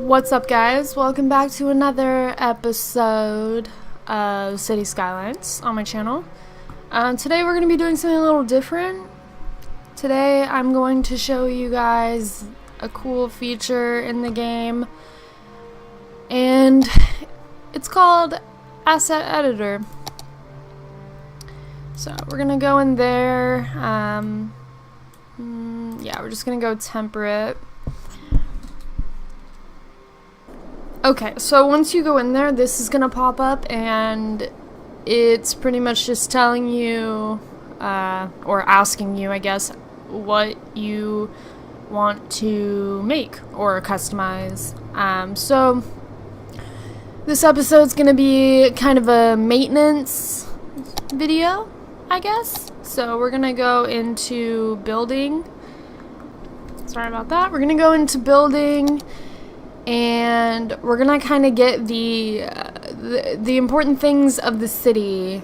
What's up, guys? Welcome back to another episode of City Skylines on my channel. Today we're going to be doing something a little different. Today I'm going to show you guys a cool feature in the game, and it's called Asset Editor. So we're going to go in there. Yeah, we're just going to go temperate. Okay, so once you go in there, this is gonna pop up, and it's pretty much just telling you, or asking you, I guess, what you want to make or customize. So this episode's gonna be kind of a maintenance video, I guess. So we're gonna go into building. Sorry about that. We're gonna go into building. And we're gonna kind of get the important things of the city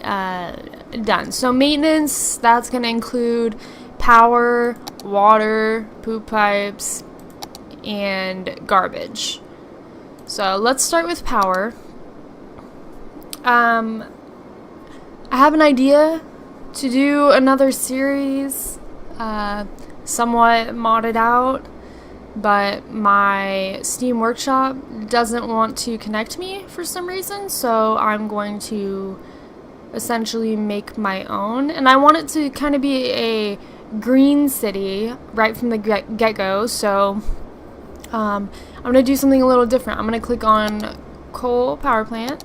done. So maintenance, that's gonna include power, water, poop pipes, and garbage. So let's start with power. I have an idea to do another series, somewhat modded out. But my Steam Workshop doesn't want to connect me for some reason, so I'm going to essentially make my own. And I want it to kind of be a green city right from the get-go, so I'm going to do something a little different. I'm going to click on coal power plant,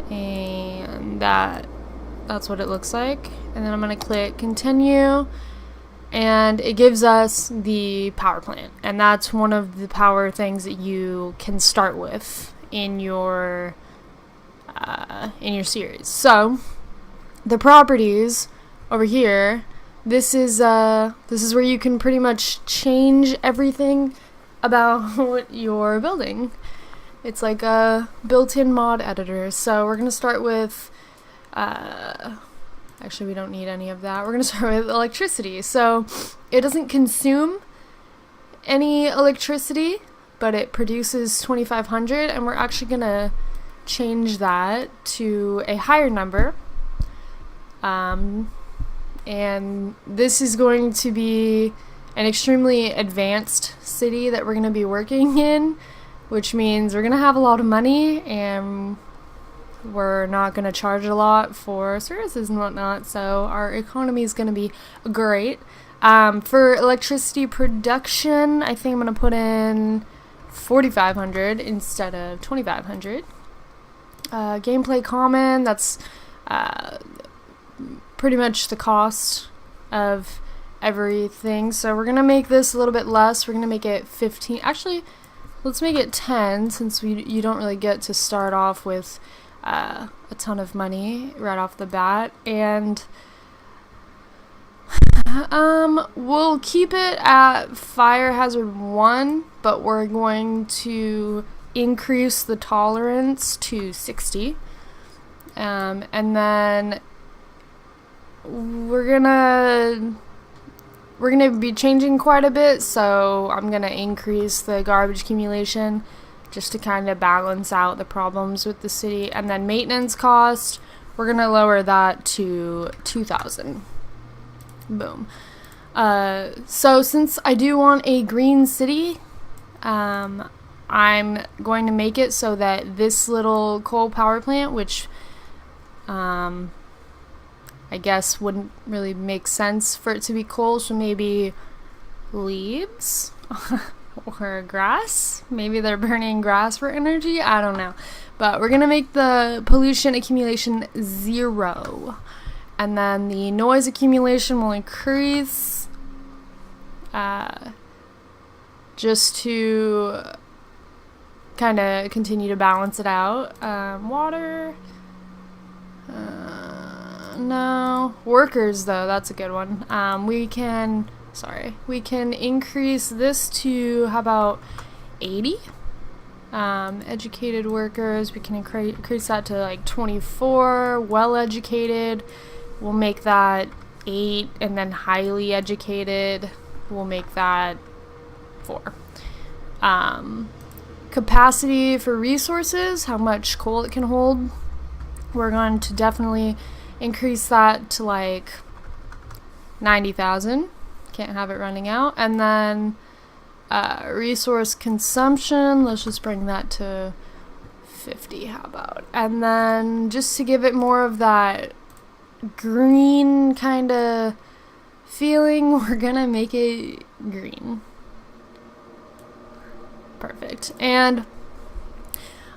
and that's what it looks like. And then I'm going to click continue. And it gives us the power plant, and that's one of the power things that you can start with in your series. So the properties over here, this is where you can pretty much change everything about your building. It's like a built-in mod editor. So we're gonna start with actually, we don't need any of that. We're going to start with electricity. So it doesn't consume any electricity, but it produces 2,500, and we're actually going to change that to a higher number. And this is going to be an extremely advanced city that we're going to be working in, which means we're going to have a lot of money, and we're not going to charge a lot for services and whatnot, so our economy is going to be great. For electricity production, I think I'm going to put in 4,500 instead of 2,500. Gameplay common, that's pretty much the cost of everything, so we're going to make this a little bit less. We're going to make it 15. Actually, let's make it 10, since you don't really get to start off with a ton of money right off the bat, and we'll keep it at fire hazard 1, but we're going to increase the tolerance to 60, and then we're gonna be changing quite a bit, so I'm gonna increase the garbage accumulation just to kind of balance out the problems with the city. And then maintenance cost, we're going to lower that to 2,000. Boom. So since I do want a green city, I'm going to make it so that this little coal power plant, which I guess wouldn't really make sense for it to be coal, so maybe leaves or grass. Maybe they're burning grass for energy. I don't know. But we're going to make the pollution accumulation 0. And then the noise accumulation will increase just to kind of continue to balance it out. Water. No. Workers, though. That's a good one. We can increase this to, how about 80? Educated workers, we can increase that to like 24. Well-educated, we'll make that 8, and then highly educated, we'll make that 4. Capacity for resources, how much coal it can hold. We're going to definitely increase that to like 90,000. Can't have it running out. And then resource consumption, let's just bring that to 50, how about? And then just to give it more of that green kind of feeling, we're gonna make it green. Perfect. And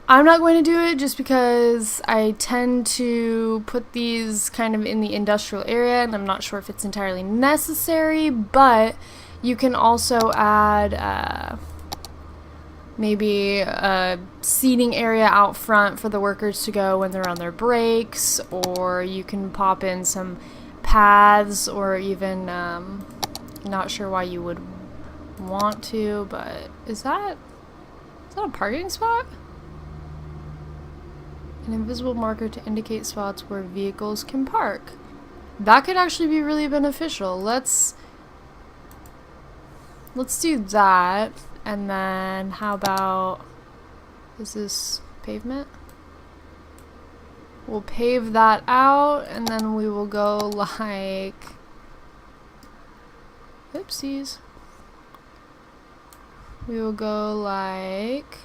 I'm not going to do it just because I tend to put these kind of in the industrial area, and I'm not sure if it's entirely necessary, but you can also add maybe a seating area out front for the workers to go when they're on their breaks, or you can pop in some paths, or even, not sure why you would want to, but is that a parking spot? An invisible marker to indicate spots where vehicles can park. That could actually be really beneficial. Let's do that. And then how about, is this pavement? We'll pave that out, and then we will go like, oopsies. We will go like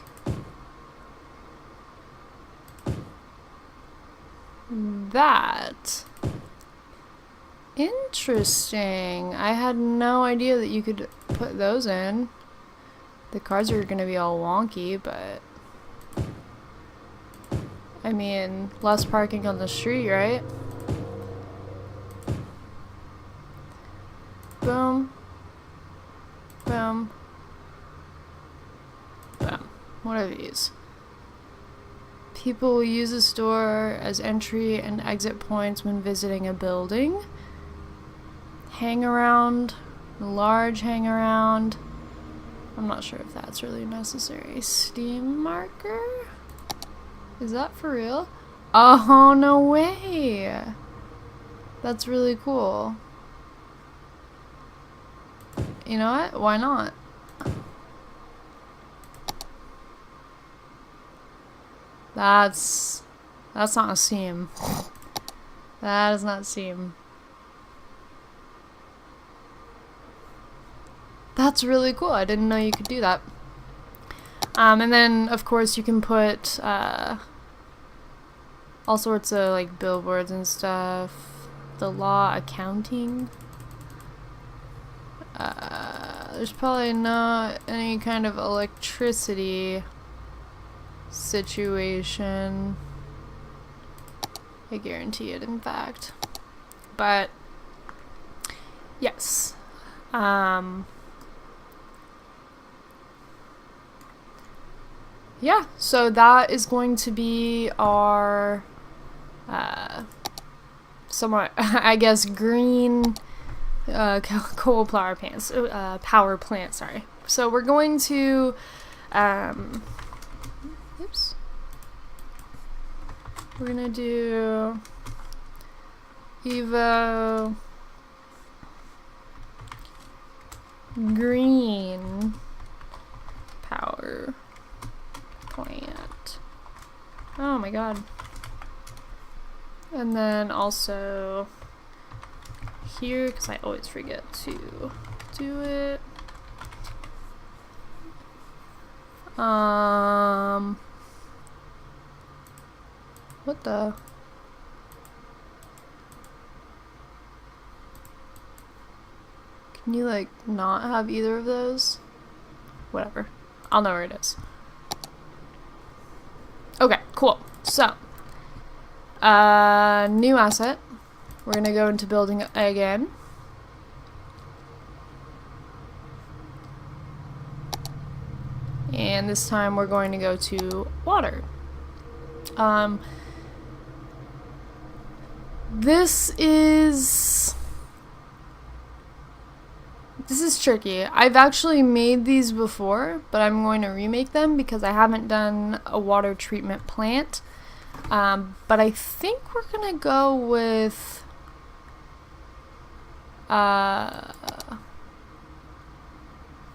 that. Interesting. I had no idea that you could put those in. The cars are gonna be all wonky, but I mean, less parking on the street, right? Boom. Boom. Boom. What are these? People will use the store as entry and exit points when visiting a building. Hang around. Large hang around. I'm not sure if that's really necessary. Steam marker? Is that for real? Oh, no way! That's really cool. You know what? Why not? That's not a seam. That is not a seam. That's really cool. I didn't know you could do that. And then, of course, you can put all sorts of like billboards and stuff. The law, accounting. There's probably not any kind of electricity situation. I guarantee it, in fact. But yes. Yeah, so that is going to be our somewhat, I guess, green coal power plants. Power plant, sorry. So we're going to oops. We're gonna do Evo green power plant. Oh my god. And then also here, because I always forget to do it. What the? Can you like not have either of those? Whatever. I'll know where it is. Okay, cool. So, new asset. We're gonna go into building again. And this time we're going to go to water. This is tricky. I've actually made these before, but I'm going to remake them because I haven't done a water treatment plant. But I think we're gonna go with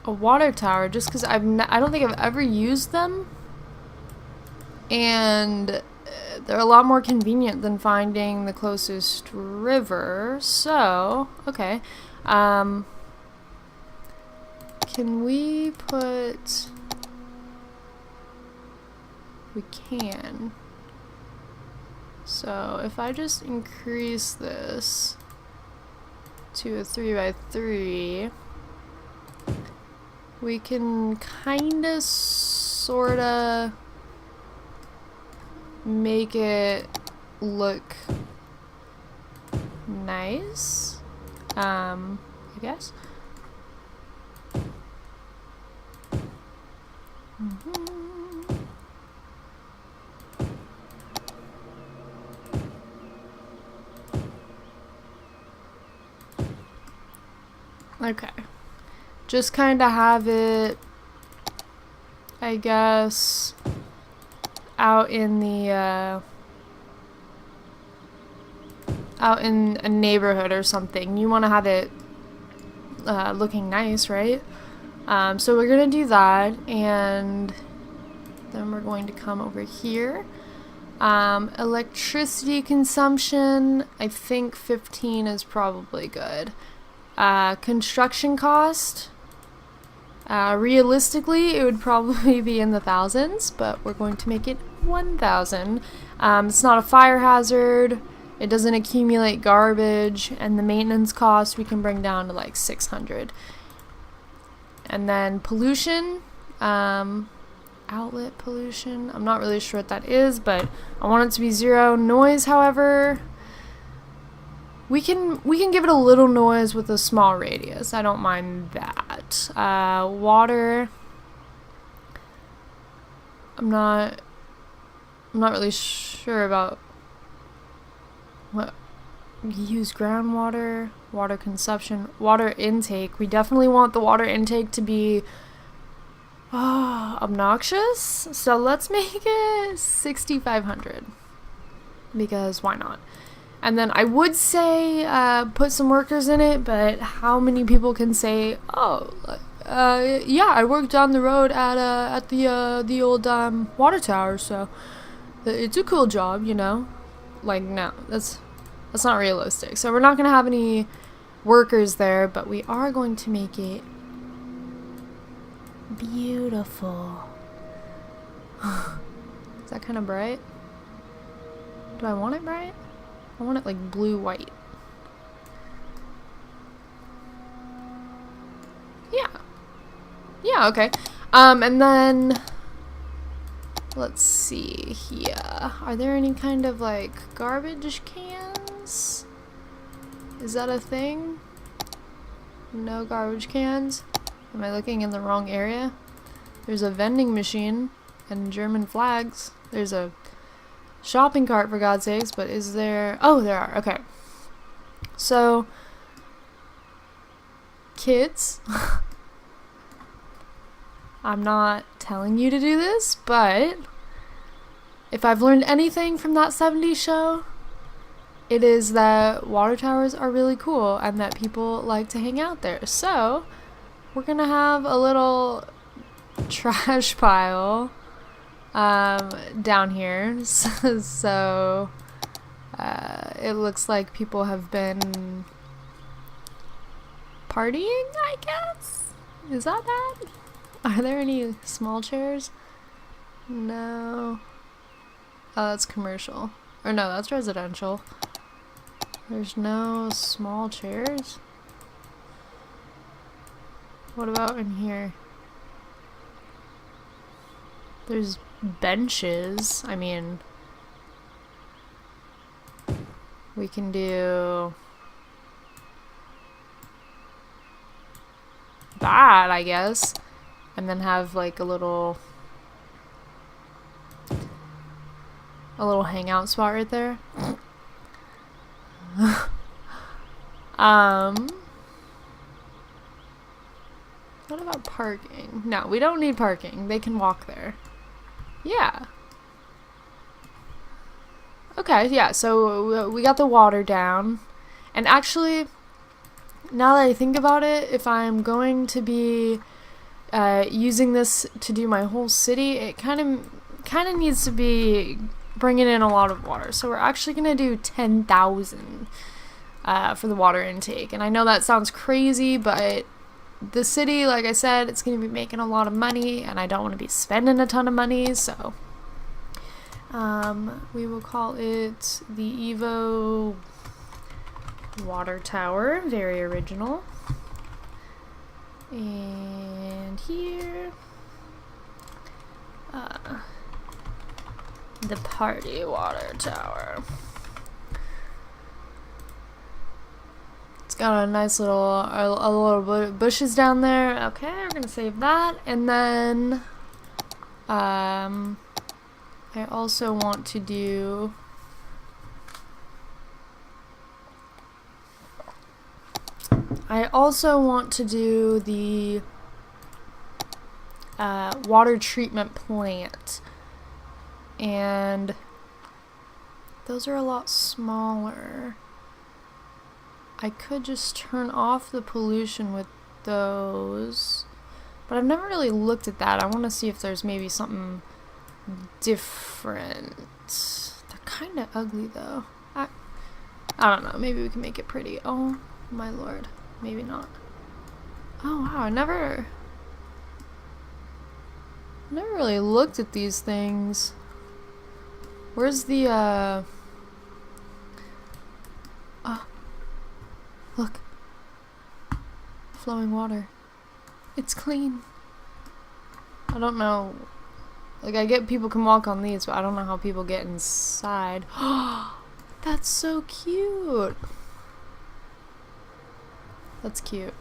a water tower just because I don't think I've ever used them, and they're a lot more convenient than finding the closest river. So, okay. Can we put... We can. So, if I just increase this to a 3x3, we can kinda, sorta make it look nice, I guess. Okay. Just kind of have it, I guess, out in the, out in a neighborhood or something. You want to have it looking nice, right? So we're going to do that, and then we're going to come over here. Electricity consumption, I think 15 is probably good. Construction cost, realistically it would probably be in the thousands, but we're going to make it 1,000. It's not a fire hazard, it doesn't accumulate garbage, and the maintenance cost we can bring down to like 600. And then pollution, outlet pollution, I'm not really sure what that is, but I want it to be 0. Noise, however, we can give it a little noise with a small radius. I don't mind that. Water, I'm not really sure about what use. Groundwater, water consumption, water intake. We definitely want the water intake to be obnoxious. So let's make it 6,500 because why not? And then I would say put some workers in it, but how many people can say, oh, yeah, I worked down the road at the old water tower, so it's a cool job, you know? Like, no, that's not realistic. So we're not going to have any workers there, but we are going to make it beautiful. Is that kind of bright? Do I want it bright? I want it like blue-white. Yeah. Yeah, okay. And then let's see here. Are there any kind of like garbage cans? Is that a thing? No garbage cans? Am I looking in the wrong area? There's a vending machine and German flags. There's a shopping cart, for God's sakes, but is there... Oh, there are. Okay. So, kids, I'm not telling you to do this, but if I've learned anything from that 70s show, it is that water towers are really cool and that people like to hang out there. So, we're gonna have a little trash pile down here, so it looks like people have been partying, I guess? Is that bad? Are there any small chairs? No. Oh, that's commercial. Or no, that's residential. There's no small chairs? What about in here? There's benches. I mean, we can do that, I guess, and then have like a little hangout spot right there. What about parking? No, we don't need parking. They can walk there. Yeah. Okay, yeah, so we got the water down. And actually, now that I think about it, if I'm going to be using this to do my whole city, it kind of needs to be bringing in a lot of water. So we're actually going to do 10,000 for the water intake. And I know that sounds crazy, but the city, like I said, it's going to be making a lot of money, and I don't want to be spending a ton of money, so we will call it the Evo Water Tower. Very original. And here, the Party Water Tower. It's got a nice little, a little bit of bushes down there. Okay, we're gonna save that. And then, I also want to do the water treatment plant, and those are a lot smaller. I could just turn off the pollution with those, but I've never really looked at that. I want to see if there's maybe something different. They're kind of ugly though. I don't know, maybe we can make it pretty. Oh my lord, maybe not. Oh wow, I never really looked at these things. Where's the look, flowing water. It's clean. I don't know, like, I get people can walk on these, but I don't know how people get inside. That's so cute. That's cute.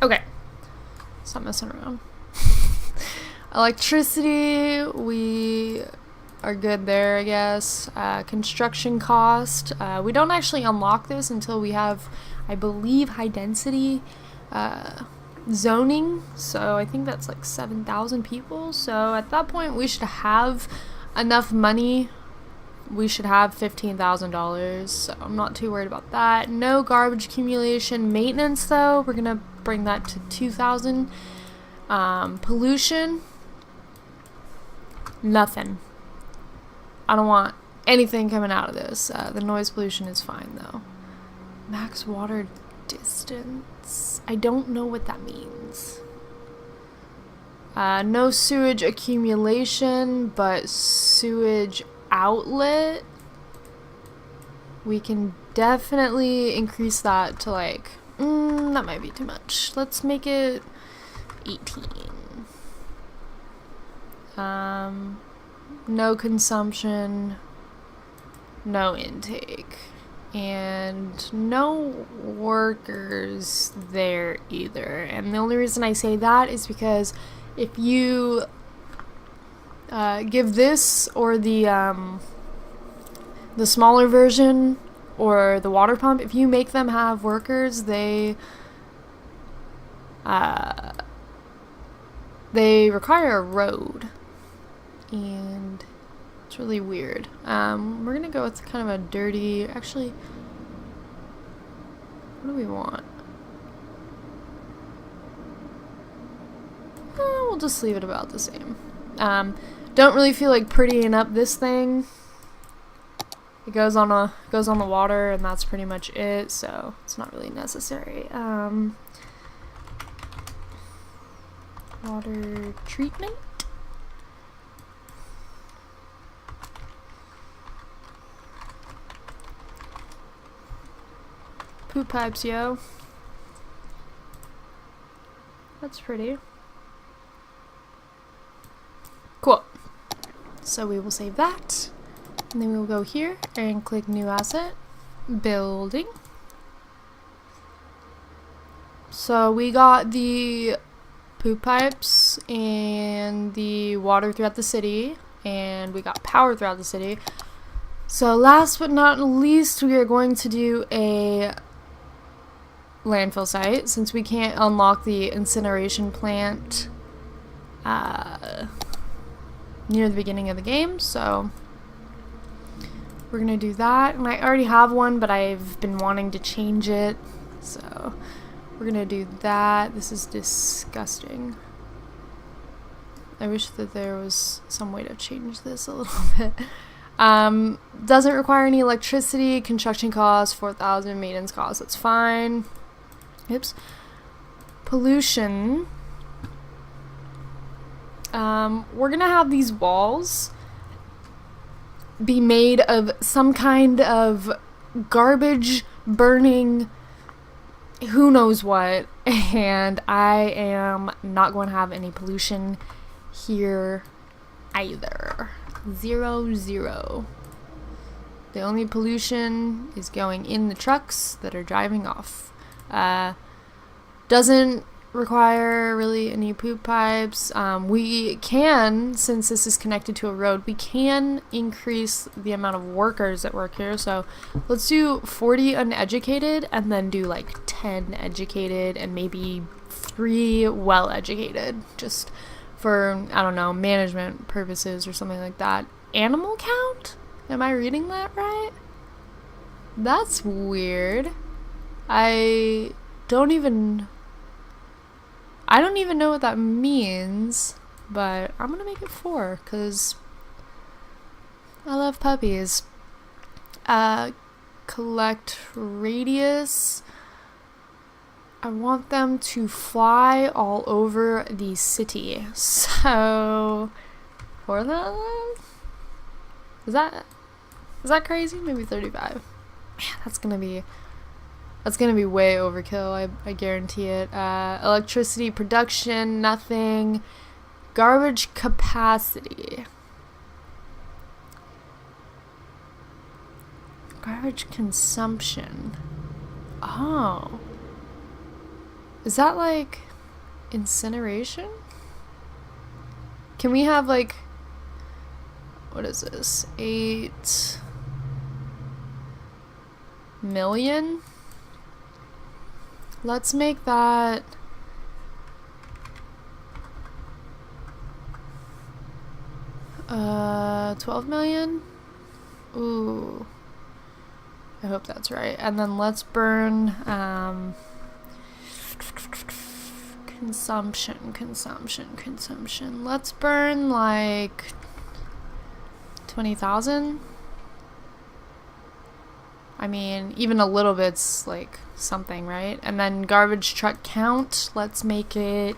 Okay, stop messing around. Electricity, we are good there, I guess. Construction cost, we don't actually unlock this until we have, I believe, high density zoning, so I think that's like 7,000 people. So at that point we should have enough money. We should have $15,000, so I'm not too worried about that. No garbage accumulation. Maintenance though, we're gonna bring that to 2,000. Pollution, nothing. I don't want anything coming out of this. The noise pollution is fine though. Max water distance, I don't know what that means. No sewage accumulation, but sewage outlet, we can definitely increase that to like, that might be too much. Let's make it 18. No consumption, no intake, and no workers there either. And the only reason I say that is because if you give this or the smaller version or the water pump, if you make them have workers, they require a road, and it's really weird. We're gonna go with kind of a dirty, actually, what do we want? We'll just leave it about the same. Don't really feel like prettying up this thing. It goes on the water, and that's pretty much it, so it's not really necessary. Water treatment. Poop pipes, yo. That's pretty. Cool. So we will save that, and then we will go here and click new asset, building. So we got the poop pipes and the water throughout the city, and we got power throughout the city. So last but not least, we are going to do a landfill site, since we can't unlock the incineration plant near the beginning of the game, so we're gonna do that. And I already have one, but I've been wanting to change it, so We're gonna do that. This is disgusting. I wish that there was some way to change this a little bit. Doesn't require any electricity. Construction costs, 4,000. Maintenance costs, that's fine. Oops. Pollution. We're gonna have these walls be made of some kind of garbage burning who knows what, and I am not going to have any pollution here either. 0. The only pollution is going in the trucks that are driving off. Doesn't require really any poop pipes. We can, since this is connected to a road, we can increase the amount of workers that work here. So let's do 40 uneducated and then do like 10 educated and maybe 3 well educated, just for, I don't know, management purposes or something like that. Animal count? Am I reading that right? That's weird. I don't even know what that means, but I'm gonna make it 4 because I love puppies. Collect radius. I want them to fly all over the city. So, 4,000? Is that crazy? Maybe 35. Man, that's gonna be way overkill, I guarantee it. Electricity production, nothing. Garbage capacity. Garbage consumption. Oh. Is that like incineration? Can we have like, what is this? 8 million? Let's make that 12 million. Ooh, I hope that's right. And then let's burn consumption. Let's burn like 20,000. I mean, even a little bit's like something, right? And then garbage truck count, let's make it,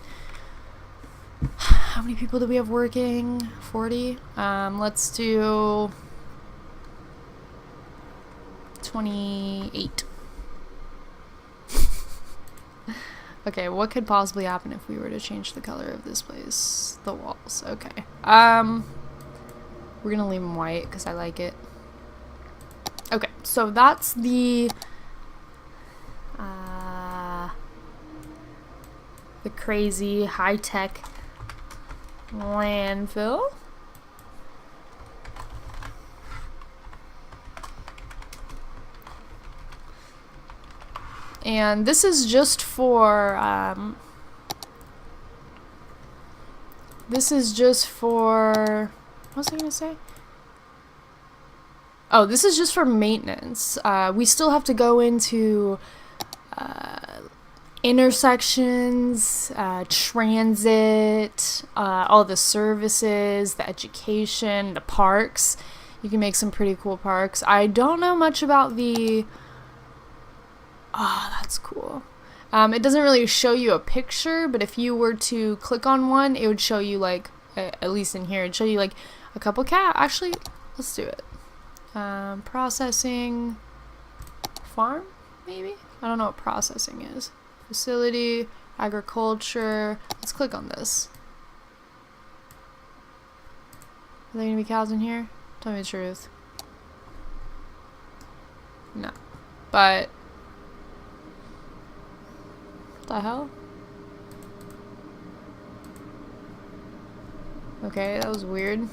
how many people do we have working? 40. Let's do 28. Okay, what could possibly happen if we were to change the color of this place? The walls. Okay. We're gonna leave them white because I like it. Okay, so that's the crazy high-tech landfill. And this is just for what was I gonna say? Oh, this is just for maintenance. We still have to go into intersections, transit, all the services, the education, the parks. You can make some pretty cool parks. I don't know much about the... Oh, that's cool. It doesn't really show you a picture, but if you were to click on one, it would show you, like, at least in here, it'd show you, like, a couple Actually, let's do it. Processing farm, maybe? I don't know what processing is. Facility, agriculture. Let's click on this. Are there gonna be cows in here? Tell me the truth. No. But what the hell? Okay, that was weird.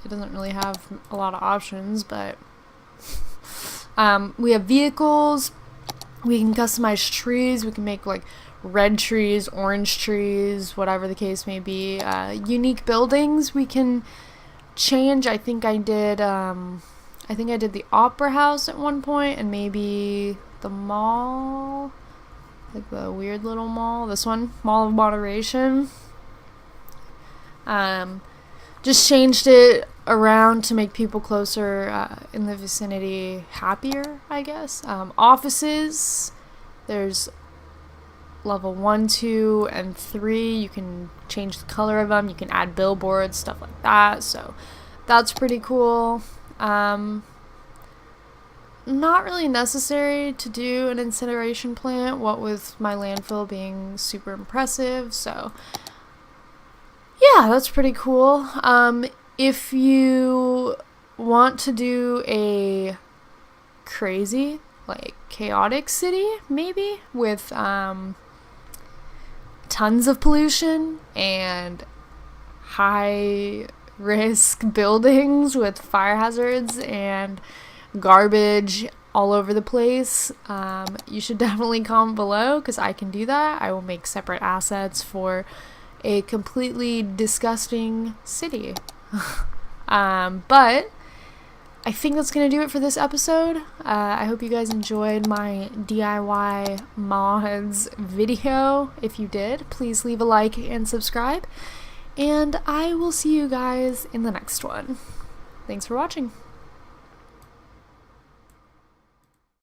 It doesn't really have a lot of options, but we have vehicles. We can customize trees. We can make like red trees, orange trees, whatever the case may be. Unique buildings we can change. I think I did the Opera House at one point, and maybe the mall. like the weird little mall. This one, Mall of Moderation. Just changed it around to make people closer in the vicinity happier, I guess. Offices, there's level 1, 2, and 3. You can change the color of them. You can add billboards, stuff like that. So that's pretty cool. Not really necessary to do an incineration plant, what with my landfill being super impressive. So yeah, that's pretty cool. If you want to do a crazy, like chaotic city, maybe, with tons of pollution and high risk buildings with fire hazards and garbage all over the place, you should definitely comment below, because I can do that. I will make separate assets for a completely disgusting city. But I think that's going to do it for this episode. I hope you guys enjoyed my DIY mods video. If you did, please leave a like and subscribe. And I will see you guys in the next one. Thanks for watching.